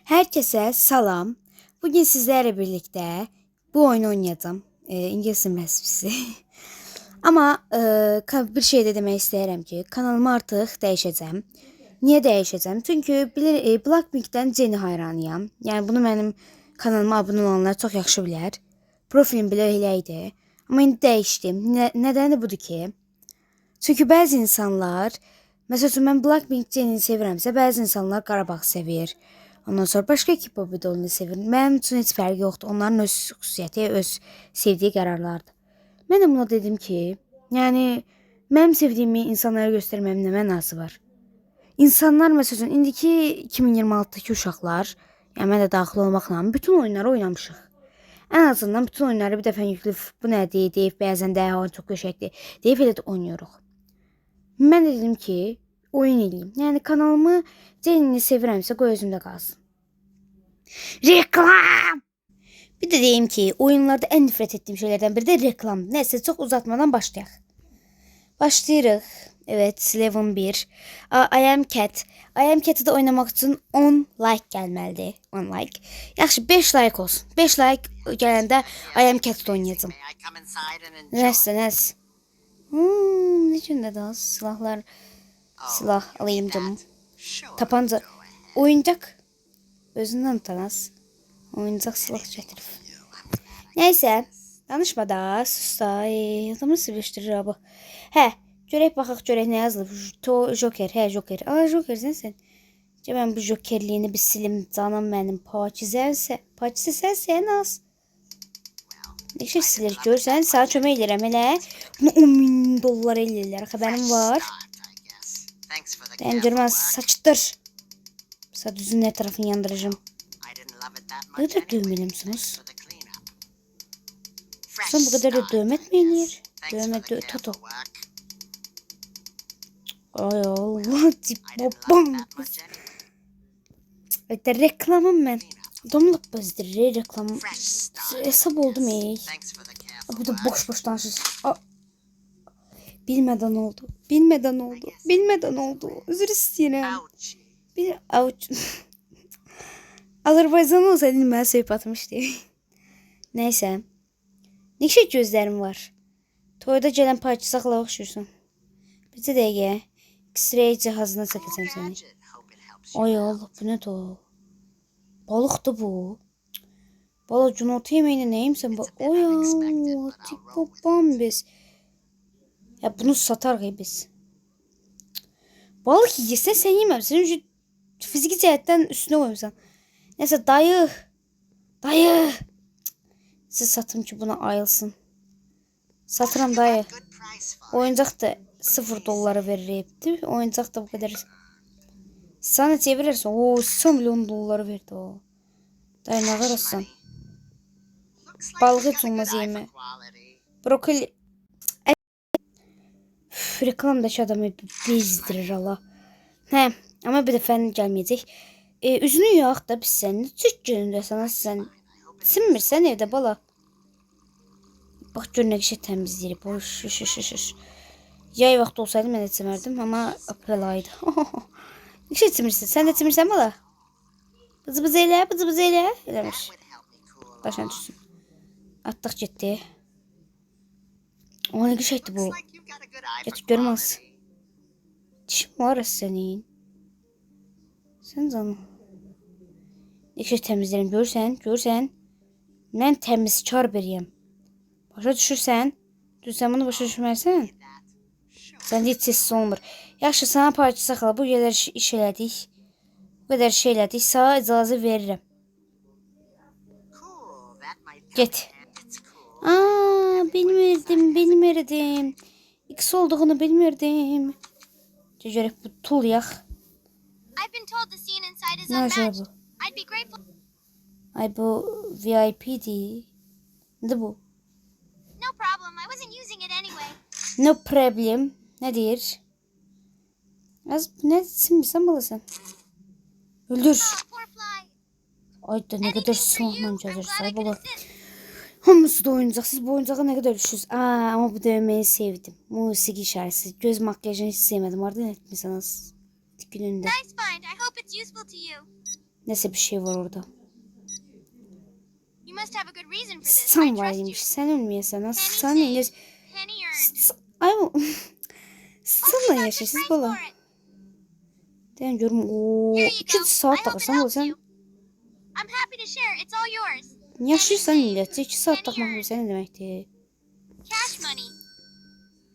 Herkese salam. Bugün sizlerle birlikte bu oyunu oynayacağım. İngilizce mesbisi. Ama bir şey de demək istəyirəm ki, kanalımı artıq dəyişəcəm. Niyə dəyişəcəm? Çünki Blackpink'dən Jenny hayranıyam. Yəni bunu mənim kanalıma abunə olanlar çox yaxşı bilər. Profilim belə elə idi. Amma indi dəyişdim. Nədəni budur ki, çünki bəzi insanlar, məsələn mən Blackpink Jenny'ni sevirəmsə, bəzi insanlar Qarabağ sevir. Ondan sonra başqa K-pop idolunu sevir. Mənim üçün heç fərqi yoxdur. Onların öz xüsusiyyəti, öz sevdiyi qərarlardır. Mən də buna dedim ki, yəni mənim sevdiyimi insanlara göstərməmin nə mənası var? İnsanlar məsələn indiki 2026-dakı uşaqlar, yəni mən də daxil olmaqla bütün oyunları oynamışıq. Ən azından bütün oyunları bir dəfə yüklüb bu nədir deyib, bəzən də çox qəşəngdir deyib elə də oynayırıq. Mən də dedim ki, oyun eləyim. Yəni kanalımı Jenny'ni sevirəmsə qoy özümdə qalsın. Reklam! Bir de diyeyim ki oyunlarda en nefret ettiğim şeylerden biri de reklam. Neyse çok uzatmadan başlayalım. Başlayırıq. Evet, level 1. I am Cat. I am Cat'ı da oynamak için 10 like gelmelidir. 10 like. Yaxşı 5 like olsun. 5 like gələndə I am Cat'ı oynayacağım. Nəsə. Ne cündə daha silahlar. Silah alayım canım. Tapanca. Oyuncak. Özündən utanaz. Oyuncak silah getirip. Neyse. Danışma da. Sus da. Adamı sıvıştırır bu. He. Görək baxaq görək nə yazılıb. Joker. He Joker. Aa Joker sensin. Ben bu jokerliğini bir silim canım benim. Pakizəsə. Pakizə sənsən az. Ne şey silir görsən. Sana çömək eləyirəm elə. Bunu 10.000 dollar eləyirlər. Xəbərim var. Dəyəndirməz. Saçdır. Düzün her tarafını yandıracağım. Ne kadar dövmeli misiniz? Sen bu kadar da dövme etmeyenler. Dövme Toto. Ay Allah tip babam. Evet reklamım ben. Domluk bezdir reklamım. Hesap oldum ey. Bu da boş danışız. Bilmeden oldu. Bilmeden oldu. Özür isterim. Bir avuç. Azerbaycan olsaydı mən söhbət atmışdı. Neyse. Ne şey gözlərim var. Toyda gələn parçasaqla oxşursun. Bircə dəqiqə. X-ray cihazına çəkəcəm səni. Ay Allah, bu nədir o? Balıqdır bu. Balık cunorta yemeğine neyim sen? Ay Allah, tip babam biz. Ya bunu satarıq biz. Balık yiyirsən sən yeməmsən. Çünki fiziki cəhətdən üstünə qoymuşsan. Neyse dayı. Siz satım ki buna ayılsın. Satıram dayı. Oyuncaq da 0 dolara verirdi. Oyuncaq da bu kadar. Sana çevirirsin. Oo 100 milyon doları verdi o. Dayı ne qarasın. Balığı heç olmaz yeme. Brokoli. Reklamdakı adamı bezdirir Allah. He ama bir dəfə gəlməyəcək. Üzünü yağ da biz sən. Türk günündə sana sən sinmirsən evdə bala. Bax gör nə qəşəng təmizləyir. Boş. Yay vaxtı olsaydı mən də çimərdim amma aprel aydı. Ne şey çimirsən? Sən də çimirsən bala? Bızı elə. Eləmiş. Başına düşsün. Atdıq getdi. O nə qəşəngdir bu. Get görmez. Dişim var senin. Sen canım. Ne şey temizlerim görsən. Mən təmizkar biriyəm. Başa düşürsən? Sən bunu başa düşmərsən? Sən heç sessiz olmur. Yaxşı sana parça saxla. Bu qədər iş elədik. Bu qədər şey elədik. Sana icazə verirəm. Get. Bilmirdim. X olduğunu bilmirdim. Görək bu tul yax. Ne acaba bu? Ay bu VIP'di. Ne bu? No problem. Ne deyir? Az ne simsən balasın? Öldür. Ay da ne kadar silahla cazır sahip olur. Hamısı da oyuncaq. Siz bu oyuncağa ne kadar düşürsünüz? Ama bu dövmeyi sevdim. Musiki şarkısı. Göz makyajını hiç sevmedim. Oradan etmişsiniz. Gününde. Neyse bir şey var orada. You must have a good reason for this. I Sen trust you. varmış. Sen ölmeyesen. Nasıl Penny sen saved, iyileş. penny earned. Ay Oh, Sıla she got good yaşasız price bala. for it. Ben diyorum ooo Here you 2 go. I saat hope it takırsan bala helps sen you. I'm happy to share. It's all yours. yaşıyorsan Penny saved, milletçe 2 saat penny takmak earned. bilse ne demektir? Cash money.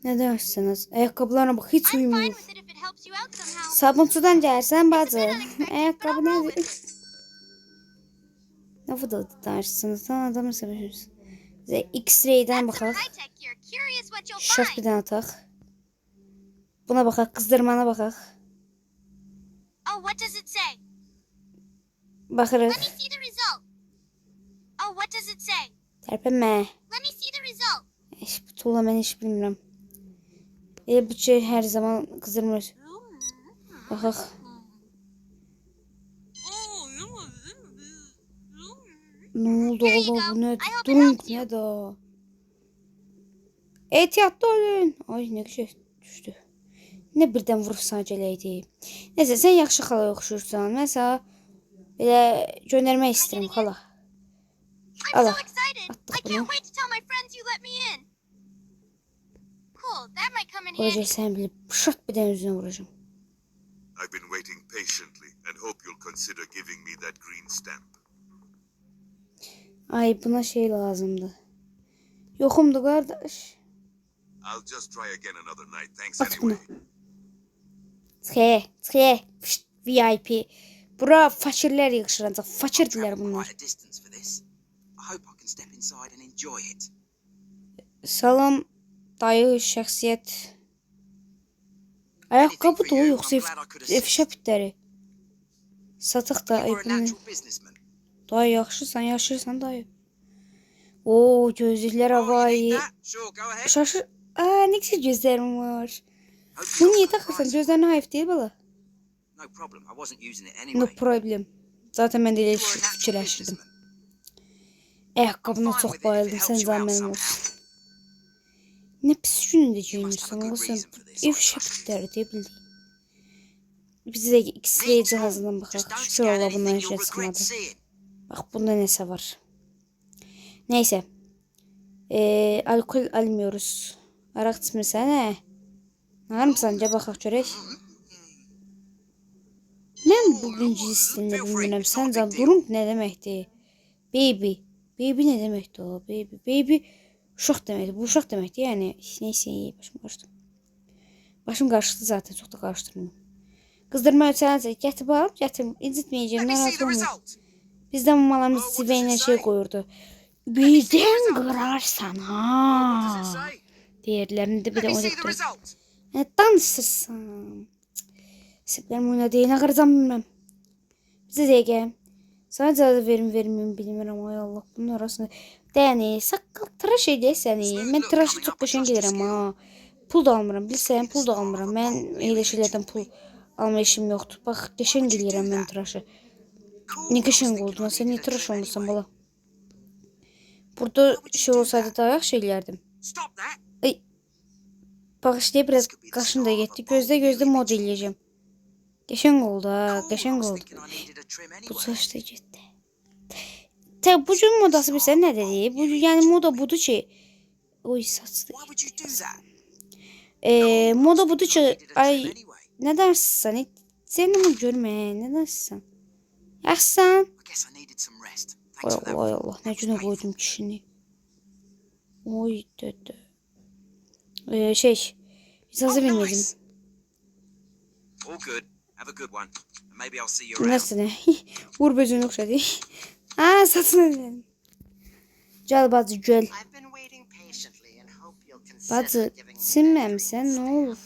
Ne dersiniz? Ayakkabılarına bak hiç I'm fine uymuyor. with it if it helps you out somehow. Sabun sudan gelsen It's a bazı. bit unexpected, but Ayakkabı I'll roll nedir? with it. Ne fıdıldarsınız? Sen adamı seviyorsunuz. Size X-ray'den That's some bakak. high-tech gear. Curious what you'll Şaf find. bir tane atak. Buna bakak. Kızdırmana bakak. Oh, what does it say? Bakırıq. Let me see the result. Oh, what does it say? Tərpənmə. Let me see the result. Bu tuğla mən heç bilmirəm. Bu şey hər zaman kızdırmır. Bakaq. Ne oldu Here you Allah go. bu ne? I hope it Durun helps you. ne da? Ehtiyatlı olun. Ay ne güzel düşdü. Ne birdən vurursan gələydi. Neyse sen yaxşı xala oxşursan. Mesela belə göndərmək istəyirəm xala. I'm Allah. so excited. Attık I bunu. can't wait to tell my friends you let me in. Cool. That might come in handy. Olacaq sən bilib şart bir dənə üzünə vuracağım. I've been waiting patiently and hope you'll consider giving me that green stamp. Ay buna şey lazımdı. Yoxumdu qardaş. I'll just try again another night. Thanks At bunu. anyway. Çıxe. Fışt, VIP. Bura fakirlər yığışıracaq. Fakirdirlər bunlar. Quite a distance for this. I hope I can step inside and enjoy it. Salam dayı şəxsiyyət. Ayaqqabı da o yoxsa efşapitləri. Satıq da You're a ayıbını. natural businessman. Dayı yaxşısan, yaşırsan dayı. Oo gözlüklər Oh, you havayı. need that? Sure, go ahead. Şaşır. Aa ne güzel gözlərim var. Hope Bu you niye got some takırsan? price. Gözlerine hayf değil bala. No problem. I wasn't using it No anyway. problem. Zaten ben de You öyle were a natural fikirləşirdim. businessman. Ayakkabına Fine çok with it if bayıldım. it Sen helps you out zahmetim somehow. olsun. Ne pis gününde You must have a giyinirsən good oğlum. reason for this, Ev I trust. şapitləri deyə bildik. Biz de X-ray cihazından Just baxaq. don't Şükür scan Allah bundan anything şey you'll regret çıxmadı. seeing. Bak bunda nəsə var. Neyse. Alkol almıyoruz. Araq içmirsən hə? Ağır mısın? Gəl baxaq görək. Mən bugün cinsini bilmirəm. Sən can durum nə deməkdir? Baby. Baby nə deməkdir o? Baby. Baby uşaq deməkdir. Bu uşaq deməkdir. Yəni neysə başım qarışdı. Başım qarışdı zaten. Çox da qarışdırmıyorum. Qızdırma ölçənsə gətir bax, gətir. İncitməyəcəm, Let me see narahat the olma. result. Bizdən mamalarımız Oh, what Sivə does ilə it şey say? qoyurdu. me see the Birdən result. qırarsan Oh, what does it ha. say? Deyirlərində bir Let də me o see the deyir. result. Nə danışırsan? Siplərim oynadı, nə qıracam bilməm. Bizə dəqiqə. Sana cəza verməyim bilmirəm ay Allah. Bunun arasında Dəni, saqqal tıraş edək səni. Mən tıraşı çox qəşəng edirəm ha. Pul da almıram, bilsən, pul da almıram. Mən elə şeylərdən pul alma işim yoxdur. Bax, qəşəng eləyirəm mən tıraşı. Cool. Ne I was qəşəng thinking oldun, I sən niyə needed a tıraş trim olmursan anyway. bala? Burada şey olsaydı daha yaxşı eləyərdim. Stop that. Ay. Bağışlayıb biraz qaşım da getdi. Gözdə mod eləyəcəm. Qəşəng oldu ha, Cool. I qəşəng was oldu. thinking I needed a trim Bu anyway. saç da getdi. Bu gün modası bilsən nə dedi? Bu yəni moda budur ki, oy saçdı. Why would you do that? Moda budur I ki, needed a ay trim anyway. nə danışırsan? Sən onu görmə, nə danışırsan? Yaxşısan? I guess I needed some rest. Ay Thanks for that. Allah, ay Allah, nə That was günə painful. qoydum kişini. Oy dödü. Şey, icazə Oh, vermədim. nice. All good. Have a good one. And maybe I'll see you around. Nəsə nə? Vur bözünü oxşadı. Aa, saçını verdim. Gəl bacı, gəl. I've been waiting patiently and hope you'll Bacı, consider giving me sinməmisən, nə olub?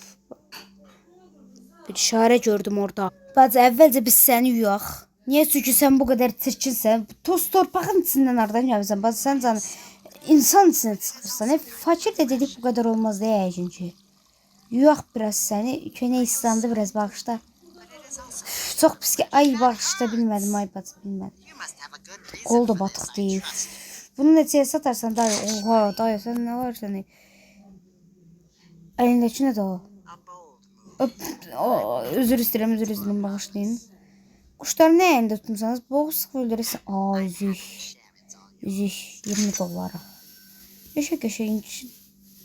Bir işarə gördüm orada. Bacı, əvvəlcə biz səni yuyaq. Niyə? Çünki sən bu qədər çirkinsən. Toz torpağın içindən hardan gəlmisən? Bacı, sən canı insan içinə çıxırsan. Fakir də dedik bu qədər olmaz deyə çünki. Yuyaq biraz səni. Köynək islandı biraz bağışla. Üf, çox pis ki. Ay bağışla bilmədim, ay bacı bilmədim. You must have a good reason Qol da for batıq this, I deyil. trust. Bunu neçəyə satarsan dayı? Oha dayı sən nə var səni? Əlindəki nə də o? A bold move. Özür istəyirəm bağışlayın. Quşları nə əlində tutmusanız, boğ sıx öldürəsin. Aa, üzük. Sham, it's all yours. Üzük 20 dollara. Qəşəng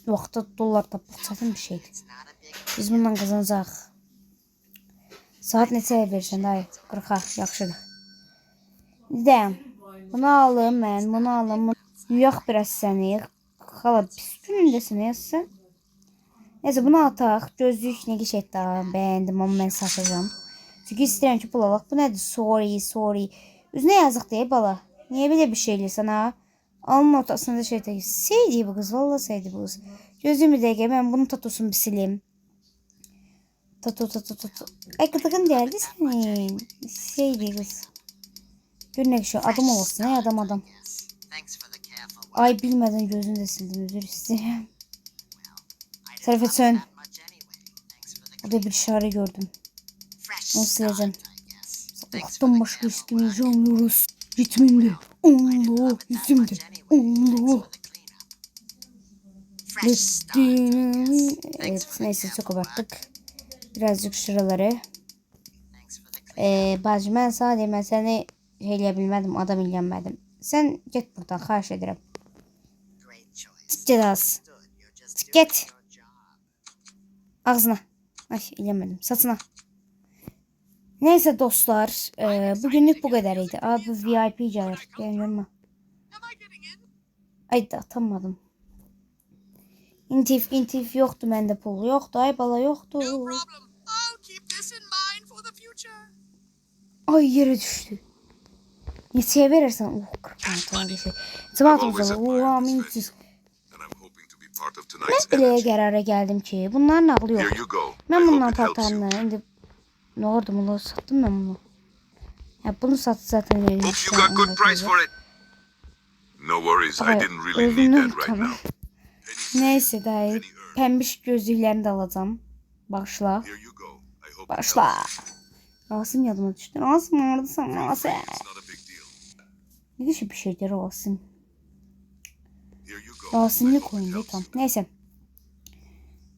vaxtda dollar tapmaq çətin bir şeydir. It's not a big Biz bundan qazanacaq. Saat neçəyə versən dayı? 40-a, yaxşıdır. Deyəm, bunu alım mən, bunu alım. Yuyaq biraz səni. Xala, pis günündəsin, yazsın. Neyse, bunu ataq. Gözlük nə qəşəng daha bəyəndim, amma mən satacağım. Çünki istəyirəm ki, pul alaq. Bu nədir? Sorry. Üzünə yazıq deyə bala. Niyə belə bir şey eləyirsən ha? Alnın ortasında şey deyir. Sevdi bu qız, valla sevdi bu qız. Gözümü dəqiqə, mən bunun tatosunu bir sileyim. Tato. Ay, qıdığın gəldi sənin. Sevdi qız. Gör nə qəşəng adam olasın, ay adam. yes. Thanks for the careful work. Ay, bilmədən gözünü də sildim, özür istəyirəm. I didn't Tərəfə love it çön. that much anyway. Thanks for the Burada bir işarə gördüm. fresh Onu start, sileceğim. I guess. Thanks for Allah'tan the başka careful eskimi work. yaşamıyoruz. Ritminde. Allah, Love it that yüzümde. much anyway. Thanks Allah. for the cleanup. Fresh start, I guess. Thanks Evet, for the neyse çok careful abarttık. work. Birazcık şuraları. Thanks for the cleanup. Bacı, mən sadece mən səni eləyə bilmədim, adam eləyənmədim. Sən get buradan, xahiş edirəm. Great choice. Get az. Good, you're just Get. doing your job. Ağzına. Ay, eləmədim. Saçına. Neyse dostlar, bugünlük bu kadar idi. Abi VIP gəlir. Gəlin görmə. Ay da atamadım. İntif yoxdur məndə pul. Yoxdur, ay bala yoxdur. I'll keep this in mind for the future. Ay, yere düştü. Neçəyə verirsən? 40 tane bir şey. Cıvatımıza oha, minsiz. and I'm hoping to be part of Mən tonight's eləyə energy. qərara gəldim ki, bunların ağlı yox. Here you go. I Mən hope bundan it helps you. paltarını indi ne oldu, bunu sattım ben bunu. Ya bunu zaten Hope you got good price for it. No worries, I Ay, didn't really need özünden that right tamam. now. Neyse dayı, pembiş gözlüklerini de alacağım. Başla. Here you go. I hope it Başla. helps. Rasim yadıma düştü. Rasim orada sen Feel Rasim. free, it's not a big deal. Ne güzel bir şeydir Rasim. Here you go. Rasimli I hope it koyun değil helps tam. you. Neyse.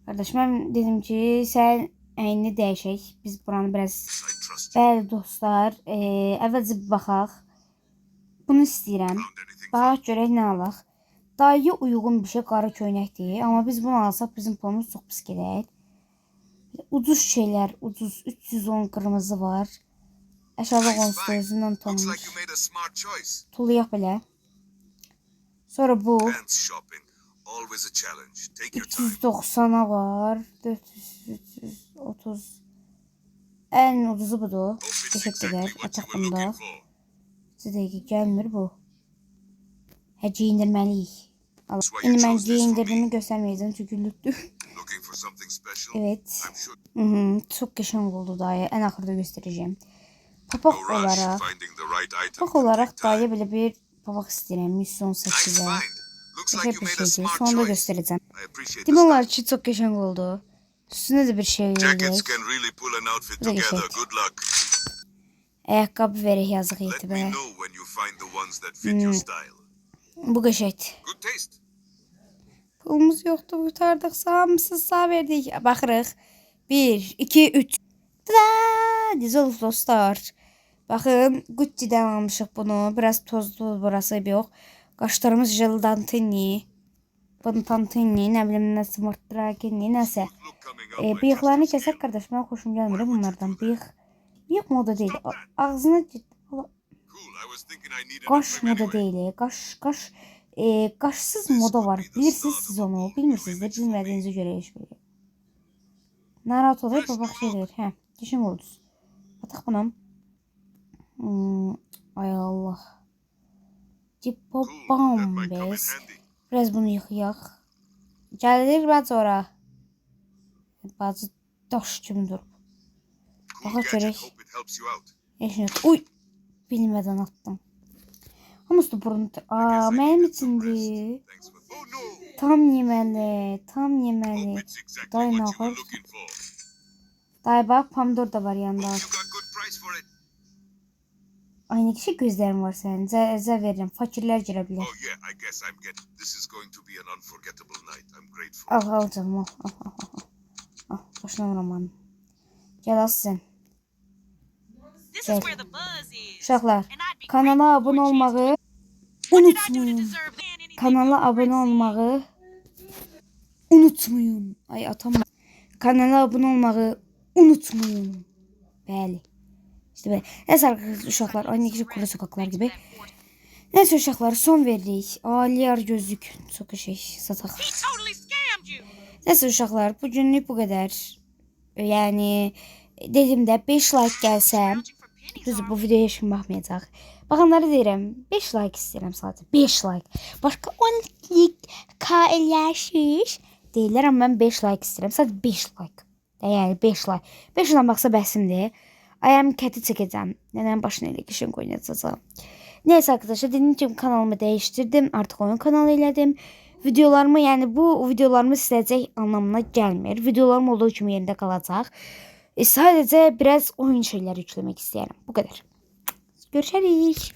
Kardeş, ben dedim ki sen əynini dəyişək. Biz buranı biraz... I trust you. Bəli dostlar, əvvəlcə bir baxaq. Bunu istəyirəm. Found anything? Baxaq görək nə alaq. Dayıya uyğun bir şey qara köynəkdir. Amma biz bunu alsaq bizim pulumuz çox pis gedər. Ucuz şeylər, ucuz 310 qırmızı var. Əşyalı qonsu özündən Looks tanınmış. like you made a smart choice. Tuluyaq belə. Sonra bu Pants shopping. Always a challenge. Take your time. 390'a var. 430. En ucuzu budur. Hope it's Teşekkürler. exactly what you Atak were bunda. looking for. Size gelmir bu. Hə, giyindirməliyik. Allah. That's why you İndi mən chose this for giyindirdiğimi me. göstermeyeceğim çünkü lütfü. Looking for something special? Evet. I'm sure. Çok qəşəng oldu dayı. En axırda göstereceğim. Papaq No rush olarak. finding the right item. Papaq could olarak take time. dayıya belə bir papaq istəyirəm. Nice 118'e. find. Looks like Qəşəng you bir made a şeydir. smart Sonunda choice. göstereceğim. I appreciate the Demək olar start. ki çok qəşəng oldu. Üstüne de bir şey Jackets verək. can really pull an outfit Bu da together. geçecek. Good luck. Ayakkabı verək yazıq Let eti me be. know when you find the ones that fit your style. Bu qəşəng. Good taste. Pulumuz yoktu, kurtardık. Sağımsız sağ verdik. Baxırıq. 1, 2, 3. Tada! Dizolf dostlar. Baxın, Gucci'den almışıq bunu. Biraz tozlu burası yox. Qaşlarımız jildantini. Bantantini, nə bilim nə smurtrakini, nəsə. Look coming up my Bıyıqlarını custom kəsək skill. qardaş, mən xoşum gəlmir bunlardan. Bıyıq moda deyil. Ağzına Cool. I was thinking I needed a qaş trim moda anyway. deyil. Qaşsız moda var. Bilirsiniz siz onu. Bilmirsiniz də bilmədiyinizə görə iş belə. Narahat olur, babaq şey deyir. Hə, keçin oldu. Ataq buna. Ay Allah. Tipo Cool. That might come in bombes. handy. Biraz bunu yıxıyaq. Gəlir bacı ora. Bacı daş kimi durub. Cool Baxa gadget. görək. Hope it helps you out. Eşinət. Uy! Bilmədən attım. Hamısı burun. Aa, mənim içindir. Thanks for. Oh no. Tam yeməli. Tam Hope yeməli. it's exactly Dayı what nə you were yaparsın? looking for. Dayı bak, pomidor da var yanında. Hope you got good price for it. Ay, ne kişi gözlərin var sənin. Zə verirəm. Fakirlər girə bilər. Oh yeah, I guess I'm getting. This is going to be an unforgettable night. I'm grateful. Al canım, al. Al. Başına vuram. Gəl az sən. This Gel. is where the buzz is. Uşaqlar, And I'd be kanala grateful abone for a chance olmağı What did I do to unutmayın. deserve anything Kanala from abone Fritzy? olmağı unutmayın. Ay atam. Kanala abone olmağı unutmayın. Bəli. İşte böyle. Neyse arkadaşlar uşaqlar, aynı kişi kuru sokaklar gibi. Neyse uşaqlar, son veririk. Aliyar gözlük. Çok şey sataq. He totally scammed you. Neyse uşaqlar, bugünlük bu kadar. Yani dedim de 5 like gelsəm, Scrounging for pennies, düzdür are bu we? videoya yaşım baxmayacaq. Baxanlara deyirəm, 5 like istəyirəm sadəcə, 5 like. Başqa 10 like eləyəşiş deyirlər, amma mən 5 like istəyirəm, sadəcə 5 like. Yəni 5 like. 5 ilə baxsa bəsimdir. Ayağımı kəti çəkəcəm. Nənənin başına elə kişin qoyacağam. Neyse arkadaşlar, dediğim gibi kanalımı değiştirdim. Artık oyun kanalı elədim. Videolarımı, yani bu videolarımı siləcək anlamına gəlmir. Videolarım olduğu kimi yerində qalacaq. Sadəcə biraz oyun şeyləri yükləmək istəyirəm. Bu qədər. Görüşərik.